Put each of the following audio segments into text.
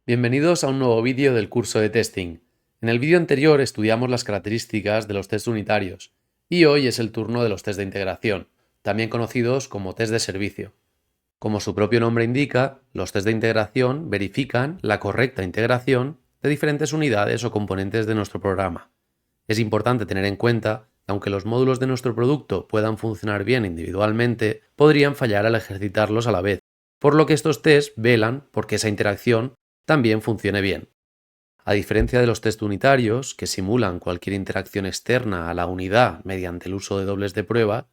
Bienvenidos a un nuevo vídeo del curso de testing. En el vídeo anterior estudiamos las características de los test unitarios y hoy es el turno de los test de integración, también conocidos como test de servicio. Como su propio nombre indica, los test de integración verifican la correcta integración de diferentes unidades o componentes de nuestro programa. Es importante tener en cuenta que aunque los módulos de nuestro producto puedan funcionar bien individualmente, podrían fallar al ejercitarlos a la vez, por lo que estos tests velan por que esa interacción también funcione bien. A diferencia de los test unitarios, que simulan cualquier interacción externa a la unidad mediante el uso de dobles de prueba,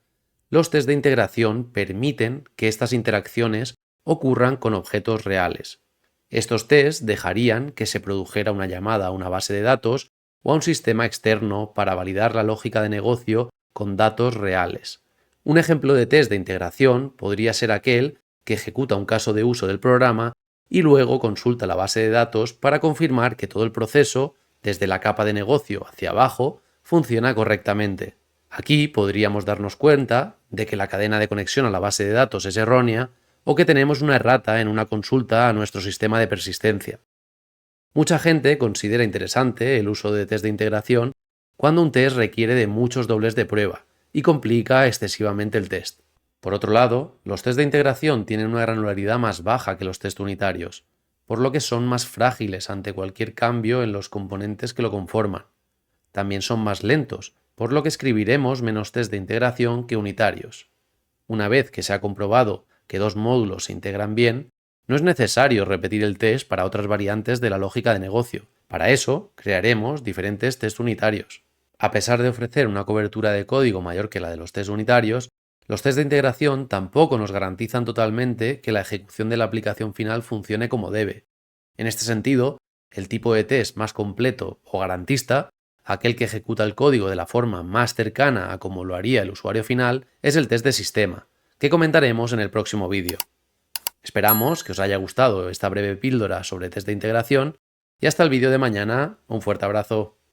los test de integración permiten que estas interacciones ocurran con objetos reales. Estos tests dejarían que se produjera una llamada a una base de datos o a un sistema externo para validar la lógica de negocio con datos reales. Un ejemplo de test de integración podría ser aquel que ejecuta un caso de uso del programa y luego consulta la base de datos para confirmar que todo el proceso, desde la capa de negocio hacia abajo, funciona correctamente. Aquí podríamos darnos cuenta de que la cadena de conexión a la base de datos es errónea o que tenemos una errata en una consulta a nuestro sistema de persistencia. Mucha gente considera interesante el uso de test de integración cuando un test requiere de muchos dobles de prueba y complica excesivamente el test. Por otro lado, los test de integración tienen una granularidad más baja que los test unitarios, por lo que son más frágiles ante cualquier cambio en los componentes que lo conforman. También son más lentos, por lo que escribiremos menos test de integración que unitarios. Una vez que se ha comprobado que dos módulos se integran bien, no es necesario repetir el test para otras variantes de la lógica de negocio. Para eso, crearemos diferentes test unitarios. A pesar de ofrecer una cobertura de código mayor que la de los test unitarios, los test de integración tampoco nos garantizan totalmente que la ejecución de la aplicación final funcione como debe. En este sentido, el tipo de test más completo o garantista, aquel que ejecuta el código de la forma más cercana a como lo haría el usuario final, es el test de sistema, que comentaremos en el próximo vídeo. Esperamos que os haya gustado esta breve píldora sobre test de integración y hasta el vídeo de mañana. Un fuerte abrazo.